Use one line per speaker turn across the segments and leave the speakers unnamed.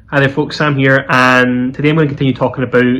Hi there folks, Sam here, and today I'm going to continue talking about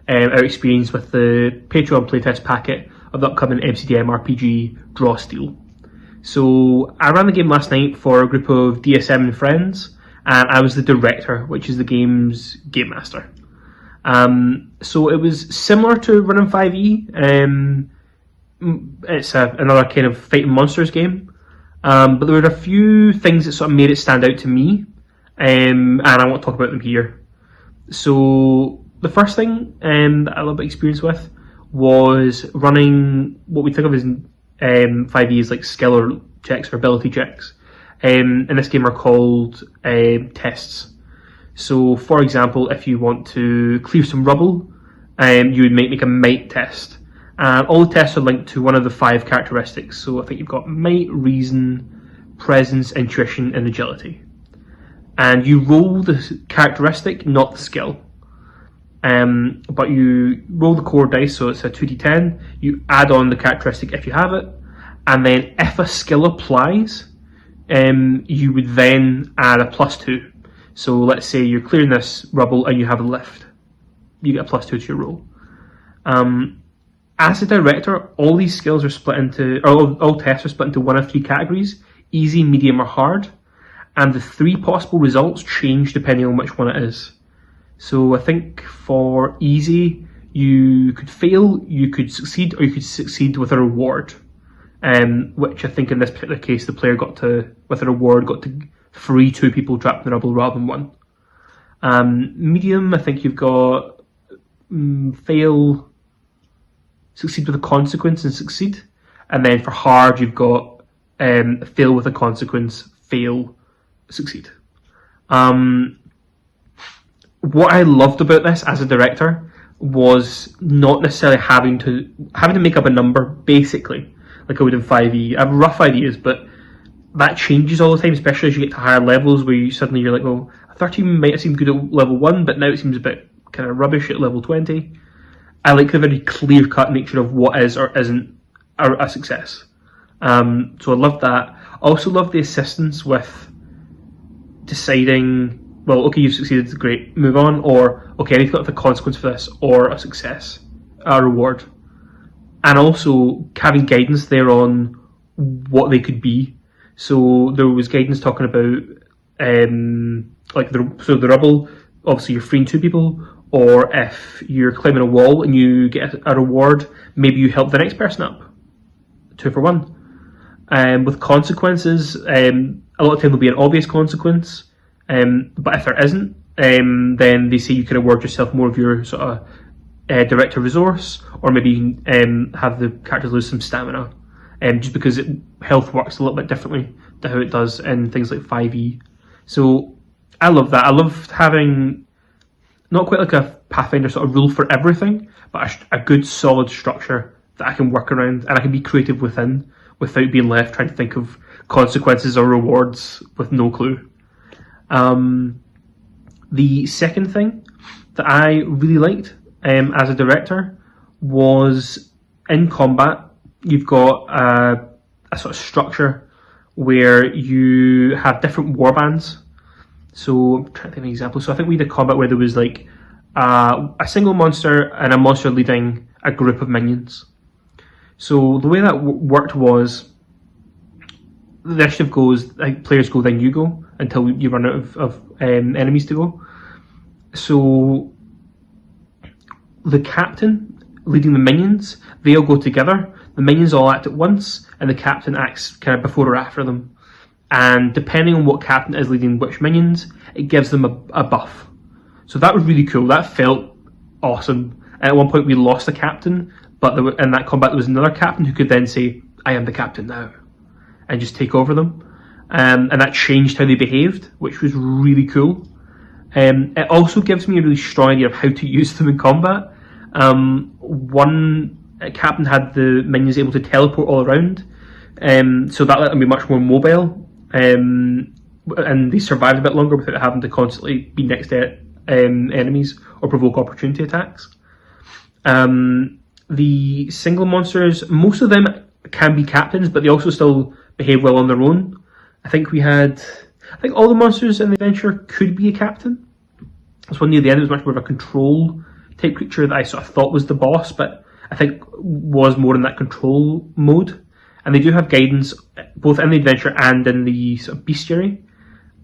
our experience with the Patron playtest packet of the upcoming MCDM RPG Draw Steel. So I ran the game last night for a group of DSM and friends, and I was the director, which is the game's game master. So it was similar to running 5e. It's another kind of fighting monsters game, but there were a few things that sort of made it stand out to me. And I want to talk about them here. So the first thing that I had a little bit of experience with was running what we think of as 5e as like skill checks or ability checks. In this game are called tests. So for example, if you want to clear some rubble, you would make a might test. And all the tests are linked to one of the 5 characteristics. So I think you've got might, reason, presence, intuition, and agility. And you roll the characteristic, not the skill. But you roll the core dice, so it's a 2d10. You add on the characteristic if you have it, and then if a skill applies, you would then add a +2. So let's say you're clearing this rubble and you have a lift. You get a +2 to your roll. As a director, all these skills are split into, or all tests are split into one of 3 categories: easy, medium, or hard. And the 3 possible results change depending on which one it is. So I think for easy, you could fail, you could succeed, or you could succeed with a reward. Which I think in this particular case, the player with a reward, got to free 2 people trapped in the rubble rather than 1. Medium, I think you've got fail, succeed with a consequence, and succeed. And then for hard, you've got fail with a consequence, fail, succeed. What I loved about this as a director was not necessarily having to make up a number, basically, like I would in 5e. I have rough ideas, but that changes all the time, especially as you get to higher levels where you're like, well, a 13 might have seemed good at level 1, but now it seems a bit kind of rubbish at level 20. I like the very clear-cut nature of what is or isn't a success. So I love that. I also love the assistance with deciding, well, okay, you've succeeded, great, move on, or okay, I need to put up a consequence for this, or a success, a reward. And also having guidance there on what they could be. So there was guidance talking about the rubble, obviously you're freeing 2 people, or if you're climbing a wall and you get a reward, maybe you help the next person up. 2 for 1. With consequences, a lot of time there'll be an obvious consequence, but if there isn't, then they say you can award yourself more of your sort of director resource, or maybe you can have the characters lose some stamina, just because health works a little bit differently to how it does in things like 5e. So I love that. I love having not quite like a Pathfinder sort of rule for everything, but a good solid structure that I can work around and I can be creative within, without being left trying to think of consequences or rewards with no clue. The second thing that I really liked as a director was in combat, you've got a sort of structure where you have different warbands. So I'm trying to think of an example. So I think we did combat where there was like a single monster and a monster leading a group of minions. So the way that worked was, the initiative goes, like players go, then you go, until you run out of enemies to go. So the captain leading the minions, they all go together. The minions all act at once, and the captain acts kind of before or after them. And depending on what captain is leading which minions, it gives them a buff. So that was really cool. That felt awesome. And at one point we lost a captain, but in that combat there was another captain who could then say, I am the captain now, and just take over them. And that changed how they behaved, which was really cool. It also gives me a really strong idea of how to use them in combat. One captain had the minions able to teleport all around, so that let them be much more mobile, and they survived a bit longer without having to constantly be next to enemies or provoke opportunity attacks. The single monsters, most of them can be captains, but they also still behave well on their own. I think all the monsters in the adventure could be a captain. This one near the end was much more of a control type creature that I sort of thought was the boss, but I think was more in that control mode. And they do have guidance both in the adventure and in the sort of bestiary,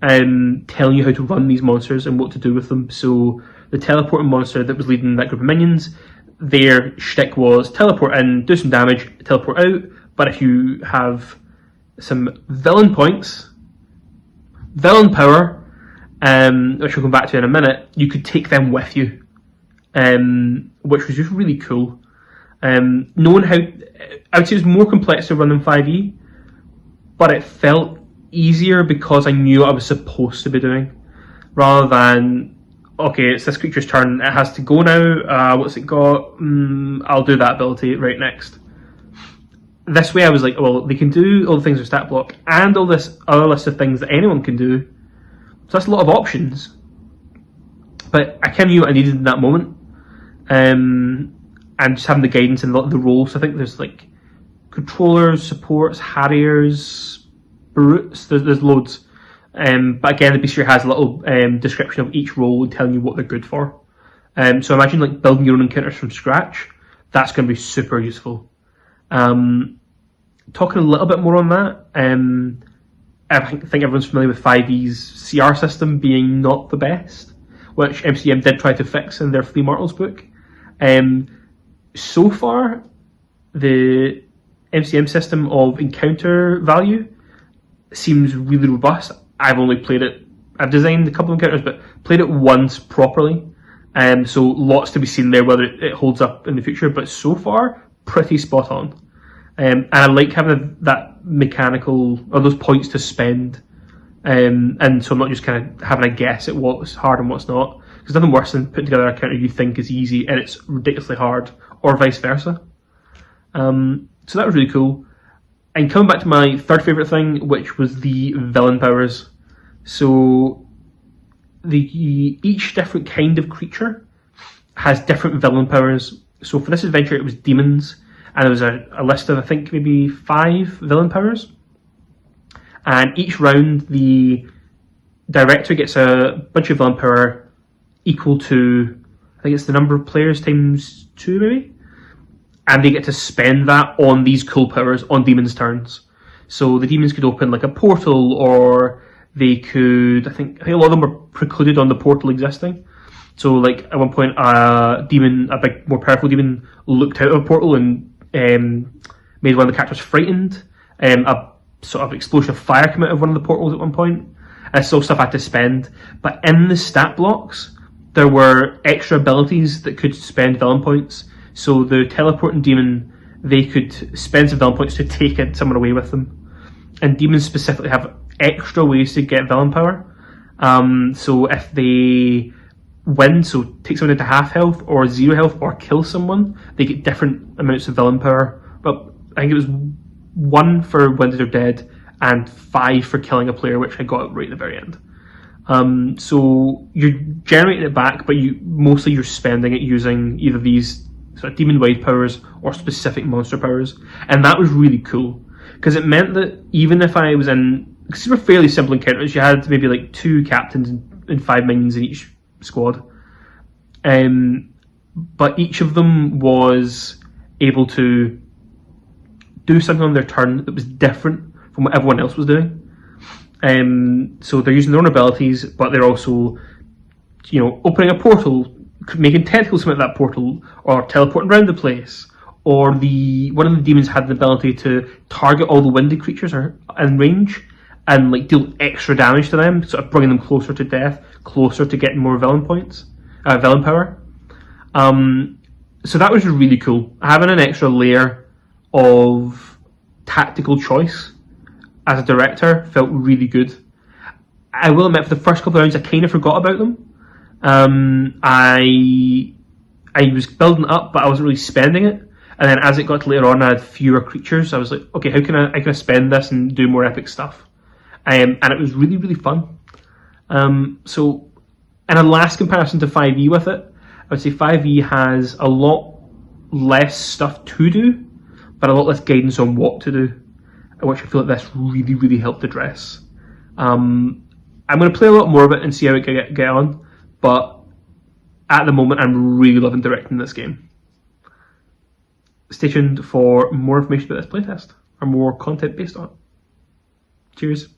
telling you how to run these monsters and what to do with them. So the teleporting monster that was leading that group of minions, their shtick was teleport in, do some damage, teleport out, but if you have some villain points, villain power, which we'll come back to in a minute, you could take them with you, which was just really cool. Knowing how, I would say it was more complex to run than 5e, but it felt easier because I knew what I was supposed to be doing, rather than, okay, it's this creature's turn, it has to go now, what's it got, I'll do that ability right next. This way I was like, well, they can do all the things with stat block, and all this other list of things that anyone can do, so that's a lot of options, but I kind of knew what I needed in that moment, and just having the guidance and the roles. So I think there's like controllers, supports, harriers, brutes, there's loads. But again, the bestiary has a little description of each role telling you what they're good for. So imagine like building your own encounters from scratch. That's going to be super useful. Talking a little bit more on that, I think everyone's familiar with 5e's CR system being not the best, which MCDM did try to fix in their Flea Martels book. So far, the MCM system of encounter value seems really robust. I've only played it, I've designed a couple of encounters, but played it once properly. So lots to be seen there, whether it holds up in the future, but so far, pretty spot on. And I like having that mechanical, or those points to spend. And so I'm not just kind of having a guess at what's hard and what's not. There's nothing worse than putting together a counter you think is easy and it's ridiculously hard, or vice versa. So that was really cool. And coming back to my third favourite thing, which was the villain powers. So each different kind of creature has different villain powers. So for this adventure it was demons, and there was a list of I think maybe 5 villain powers. And each round the director gets a bunch of villain power equal to, I think it's the number of players times 2 maybe, and they get to spend that on these cool powers on demons' turns. So the demons could open like a portal, or they could, I think a lot of them were precluded on the portal existing. So like at one point a big more powerful demon looked out of a portal and made one of the characters frightened. A sort of explosion of fire came out of one of the portals at one point. So stuff I had to spend. But in the stat blocks, there were extra abilities that could spend villain points. So the teleporting demon, they could spend some villain points to take someone away with them. And demons specifically have extra ways to get villain power. So if they win, so take someone into half health or 0 health or kill someone, they get different amounts of villain power. But I think it was 1 for when they're dead and 5 for killing a player, which I got right at the very end. So you're generating it back, but you're spending it using either these sort of demon-wide powers or specific monster powers, and that was really cool because it meant that even if I was in, because these were fairly simple encounters, you had maybe like 2 captains and 5 minions in each squad, but each of them was able to do something on their turn that was different from what everyone else was doing. So they're using their own abilities, but they're also, opening a portal, making tentacles come out of that portal, or teleporting around the place. Or one of the demons had the ability to target all the windy creatures in range and like deal extra damage to them, sort of bringing them closer to death, closer to getting more villain points, villain power. So that was really cool. Having an extra layer of tactical choice as a director felt really good. I will admit, for the first couple of rounds, I kind of forgot about them. I was building up, but I wasn't really spending it. And then as it got to later on, I had fewer creatures. I was like, okay, how can I spend this and do more epic stuff? And it was really, really fun. So, in a last comparison to 5e with it, I would say 5e has a lot less stuff to do, but a lot less guidance on what to do, which I feel like this really, really helped address. I'm going to play a lot more of it and see how it get on, but at the moment, I'm really loving directing this game. Stay tuned for more information about this playtest, or more content based on it. Cheers.